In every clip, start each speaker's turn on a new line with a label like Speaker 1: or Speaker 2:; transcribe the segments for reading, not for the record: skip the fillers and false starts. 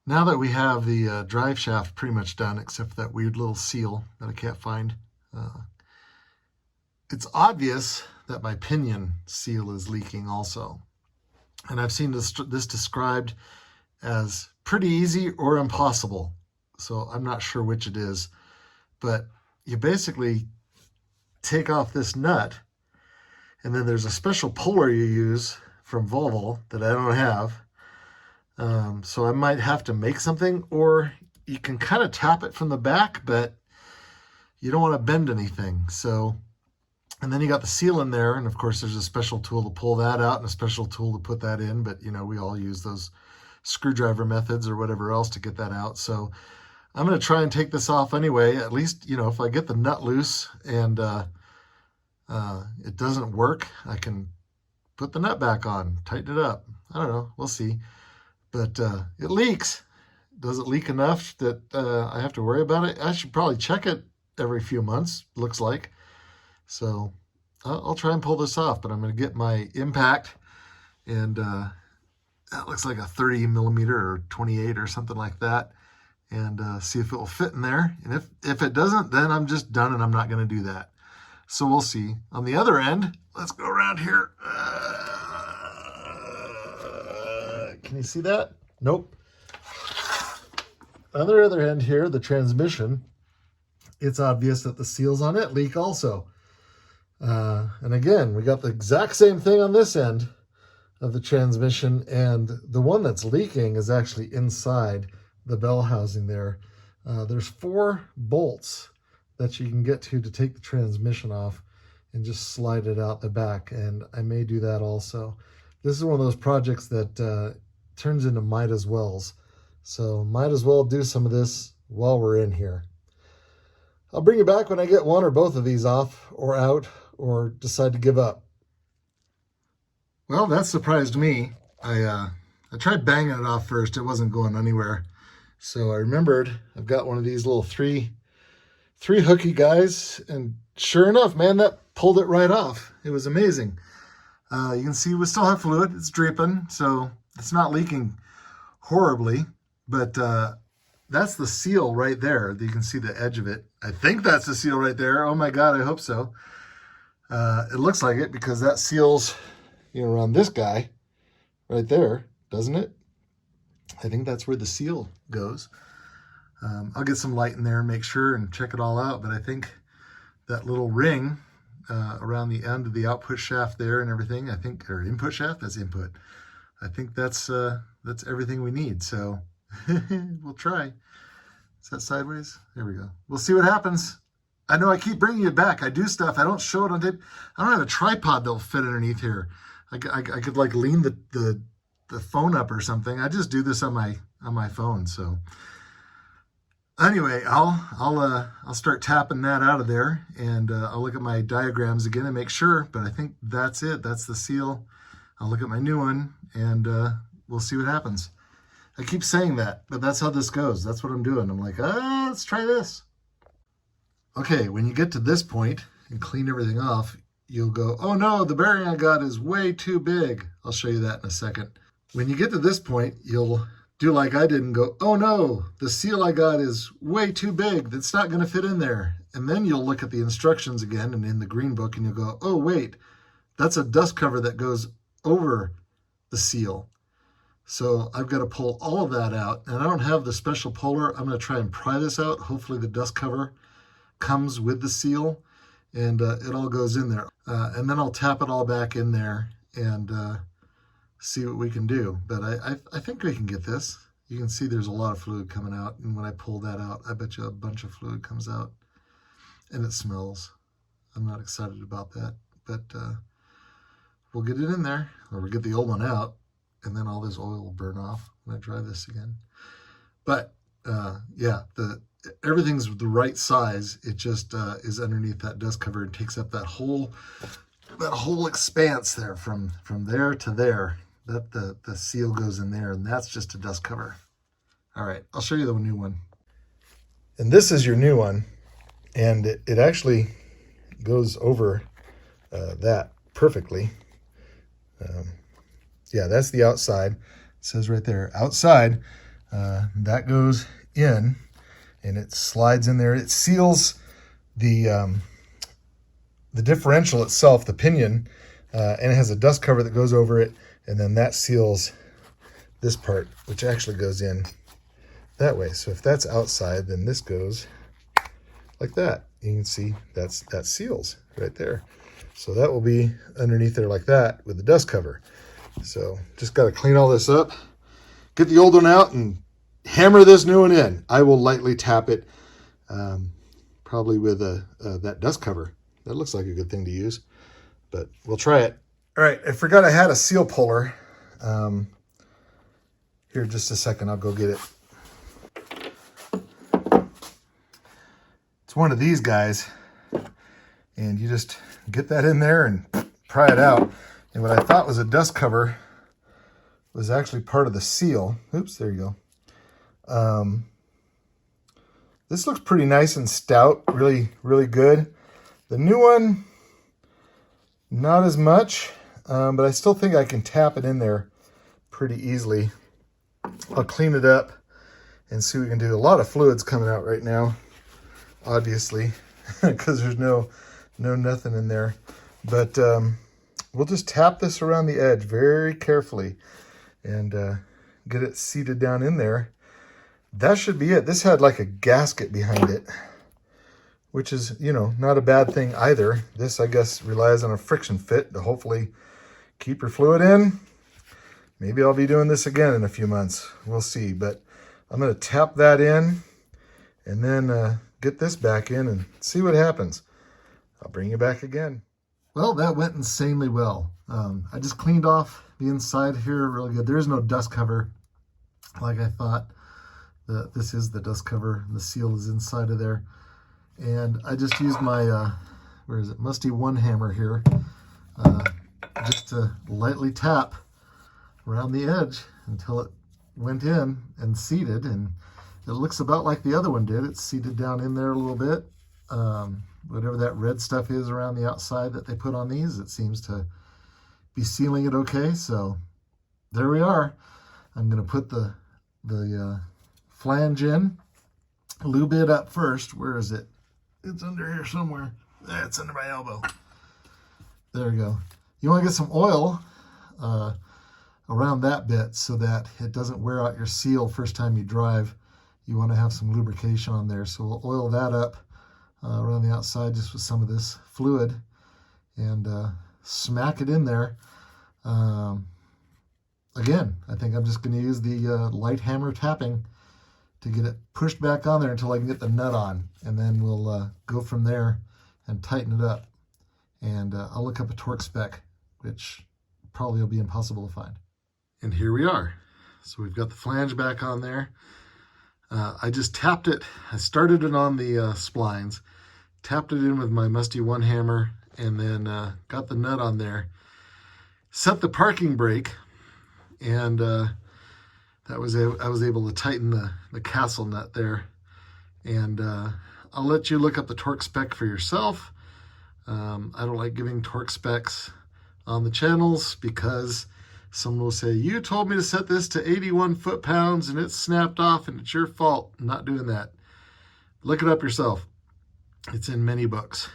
Speaker 1: Now that we have the drive shaft pretty much done, except for that weird little seal that I can't find, it's obvious that my pinion seal is leaking also. And I've seen this described as pretty easy or impossible. So I'm not sure which it is, but you basically take off this nut, and then there's a special puller you use from Volvo that I don't have. So I might have to make something, or you can kind of tap it from the back, but you don't want to bend anything. So, and then you got the seal in there, and of course there's a special tool to pull that out and a special tool to put that in, but you know, we all use those screwdriver methods or whatever else to get that out. So I'm going to try and take this off anyway. At least, you know, if I get the nut loose and it doesn't work, I can put the nut back on, tighten it up. I don't know, we'll see. But it leaks. Does it leak enough that I have to worry about it? I should probably check it every few months, looks like. So I'll try and pull this off, but I'm going to get my impact, and that looks like a 30 millimeter or 28 or something like that, and see if it will fit in there. And if it doesn't, then I'm just done and I'm not going to do that. So we'll see. On the other end, let's go around here. Can you see that? Nope. On the other end here, the transmission, it's obvious that the seals on it leak also. And again, we got the exact same thing on this end of the transmission, and the one that's leaking is actually inside the bell housing there. There's 4 bolts that you can get to take the transmission off and just slide it out the back, and I may do that also. This is one of those projects that turns into might as wells. So might as well do some of this while we're in here. I'll bring you back when I get one or both of these off or out, or decide to give up. Well, that surprised me. I tried banging it off first. It wasn't going anywhere. So I remembered I've got one of these little three hooky guys, and sure enough, man, that pulled it right off. It was amazing. You can see we still have fluid. It's dripping, so it's not leaking horribly, but that's the seal right there. You can see the edge of it. I think that's the seal right there. Oh my God, I hope so. It looks like it, because that seals, you know, around this guy right there, doesn't it? I think that's where the seal goes. I'll get some light in there and make sure and check it all out, but I think that little ring around the end of the output shaft there and everything, I think, or input shaft, that's input. I think that's everything we need. So we'll try. Is that sideways? There we go. We'll see what happens. I know I keep bringing it back. I do stuff. I don't show it on tape. I don't have a tripod that'll fit underneath here. I could like lean the phone up or something. I just do this on my phone. So anyway, I'll start tapping that out of there, and I'll look at my diagrams again and make sure. But I think that's it. That's the seal. I'll look at my new one, and we'll see what happens. I keep saying that, but that's how this goes. That's what I'm doing. I'm like, let's try this. Okay, when you get to this point and clean everything off, you'll go, oh no, the bearing I got is way too big. I'll show you that in a second. When you get to this point, you'll do like I did and go, oh no, the seal I got is way too big. That's not going to fit in there. And then you'll look at the instructions again and in the green book, and you'll go, oh wait, that's a dust cover that goes over the seal. So I've got to pull all of that out, and I don't have the special puller. I'm going to try and pry this out. Hopefully the dust cover comes with the seal, and it all goes in there. And then I'll tap it all back in there and see what we can do. But I think we can get this. You can see there's a lot of fluid coming out, and when I pull that out, I bet you a bunch of fluid comes out, and it smells. I'm not excited about that, but we'll get it in there, or we'll get the old one out, and then all this oil will burn off when I dry this again. But yeah, everything's the right size. It just is underneath that dust cover and takes up that whole expanse there from there to there. That the seal goes in there, and that's just a dust cover. All right, I'll show you the new one. And this is your new one, and it actually goes over that perfectly. Yeah, that's the outside. It says right there, outside. That goes in and it slides in there. It seals the differential itself, the pinion, and it has a dust cover that goes over it, and then that seals this part, which actually goes in that way. So if that's outside, then this goes like that. You can see that seals right there. So that will be underneath there like that with the dust cover. So just got to clean all this up, get the old one out, and hammer this new one in. I will lightly tap it, probably with that dust cover. That looks like a good thing to use, but we'll try it. All right, I forgot I had a seal puller. Here, just a second, I'll go get it. It's one of these guys, and you just get that in there and pry it out. And what I thought was a dust cover was actually part of the seal. Oops, there you go. This looks pretty nice and stout, really, really good. The new one, not as much, but I still think I can tap it in there pretty easily. I'll clean it up and see what we can do. A lot of fluids coming out right now, obviously, because there's nothing in there. But we'll just tap this around the edge very carefully and get it seated down in there. That should be it. This had like a gasket behind it, which is, not a bad thing either. This, I guess, relies on a friction fit to hopefully keep your fluid in. Maybe I'll be doing this again in a few months. We'll see. But I'm going to tap that in and then get this back in and see what happens. I'll bring you back again. Well, that went insanely well. I just cleaned off the inside here really good. There is no dust cover like I thought. This is the dust cover. The seal is inside of there. And I just used my, musty one hammer here, just to lightly tap around the edge until it went in and seated. And it looks about like the other one did. It's seated down in there a little bit. Whatever that red stuff is around the outside that they put on these, it seems to be sealing it okay. So there we are. I'm going to put the flange in, lube it up first. Where is it? It's under here somewhere. It's under my elbow. There we go. You want to get some oil around that bit so that it doesn't wear out your seal first time you drive. You want to have some lubrication on there. So we'll oil that up around the outside just with some of this fluid and smack it in there. Again, I think I'm just going to use the light hammer tapping to get it pushed back on there until I can get the nut on. And then we'll go from there and tighten it up. And I'll look up a torque spec, which probably will be impossible to find. And here we are. So we've got the flange back on there. I just tapped it. I started it on the splines, tapped it in with my musty one hammer, and then got the nut on there. Set the parking brake, and I was able to tighten the castle nut there. And I'll let you look up the torque spec for yourself. I don't like giving torque specs on the channels because someone will say, you told me to set this to 81 foot-pounds and it's snapped off and it's your fault. I'm not doing that. Look it up yourself. It's in many books.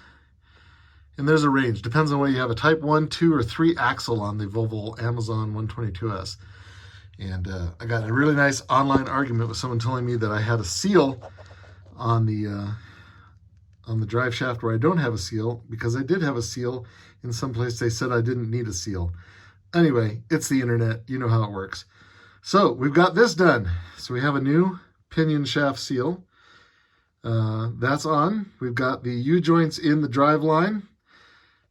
Speaker 1: And there's a range. Depends on whether you have a Type 1, 2, or 3 axle on the Volvo Amazon 122S. And I got a really nice online argument with someone telling me that I had a seal on the drive shaft where I don't have a seal, because I did have a seal. In some place they said I didn't need a seal. Anyway, it's the internet. You know how it works. So we've got this done. So we have a new pinion shaft seal. That's on. We've got the U-joints in the driveline.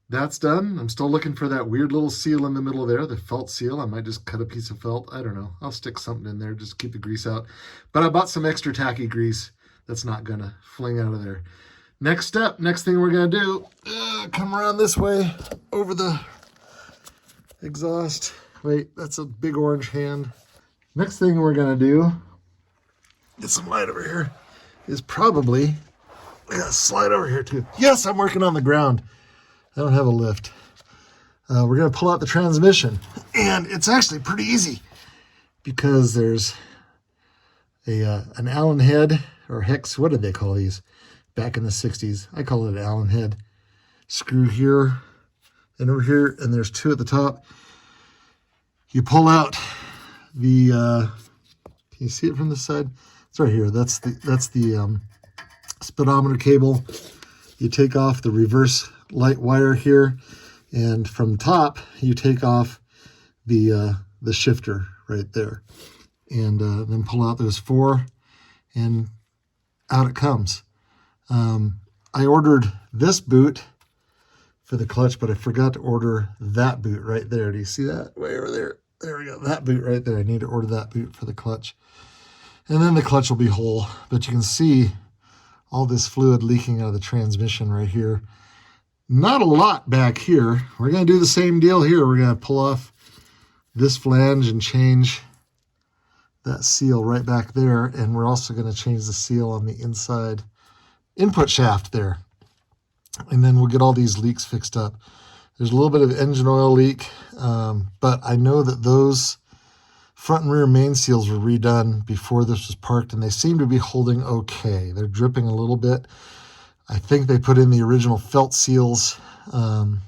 Speaker 1: That's done. I'm still looking for that weird little seal in the middle there, the felt seal. I might just cut a piece of felt. I don't know. I'll stick something in there, just keep the grease out. But I bought some extra tacky grease that's not going to fling out of there. Next step, next thing we're going to do, come around this way over the exhaust. Wait, that's a big orange hand. Next thing we're going to do, get some light over here, is probably, I got to slide over here too. Yes, I'm working on the ground. I don't have a lift. We're going to pull out the transmission, and it's actually pretty easy because there's an Allen head or hex. What did they call these back in the 60s? I call it an Allen head screw here and over here, and there's two at the top. You pull out the can you see it from this side? It's right here. That's the speedometer cable. You take off the reverse light wire here, and from top you take off the shifter right there, and then pull out those four, and out it comes. I ordered this boot for the clutch, but I forgot to order that boot right there. Do you see that? Way over there. There we go. That boot right there. I need to order that boot for the clutch. And then the clutch will be whole. But you can see all this fluid leaking out of the transmission right here. Not a lot back here. We're going to do the same deal here. We're going to pull off this flange and change that seal right back there. And we're also going to change the seal on the inside input shaft there. And then we'll get all these leaks fixed up. There's a little bit of engine oil leak, but I know that those front and rear main seals were redone before this was parked, and they seem to be holding okay. They're dripping a little bit. I think they put in the original felt seals, and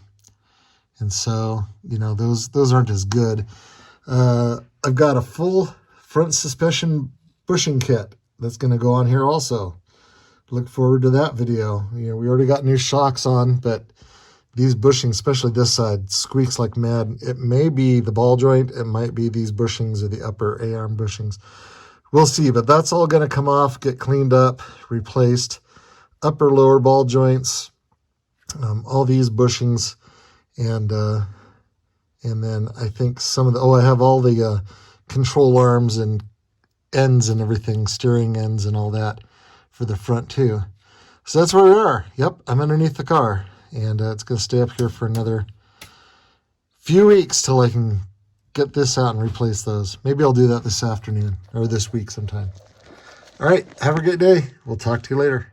Speaker 1: so, you know, those aren't as good. I've got a full front suspension bushing kit that's going to go on here also. Look forward to that video. You know, we already got new shocks on, but these bushings, especially this side, squeaks like mad. It may be the ball joint. It might be these bushings or the upper A-arm bushings. We'll see, but that's all going to come off, get cleaned up, replaced. Upper, lower ball joints, all these bushings, and then I think some of the, I have all the control arms and ends and everything, steering ends and all that for the front too. So that's where we are. Yep, I'm underneath the car, and it's going to stay up here for another few weeks till I can get this out and replace those. Maybe I'll do that this afternoon or this week sometime. All right, have a great day. We'll talk to you later.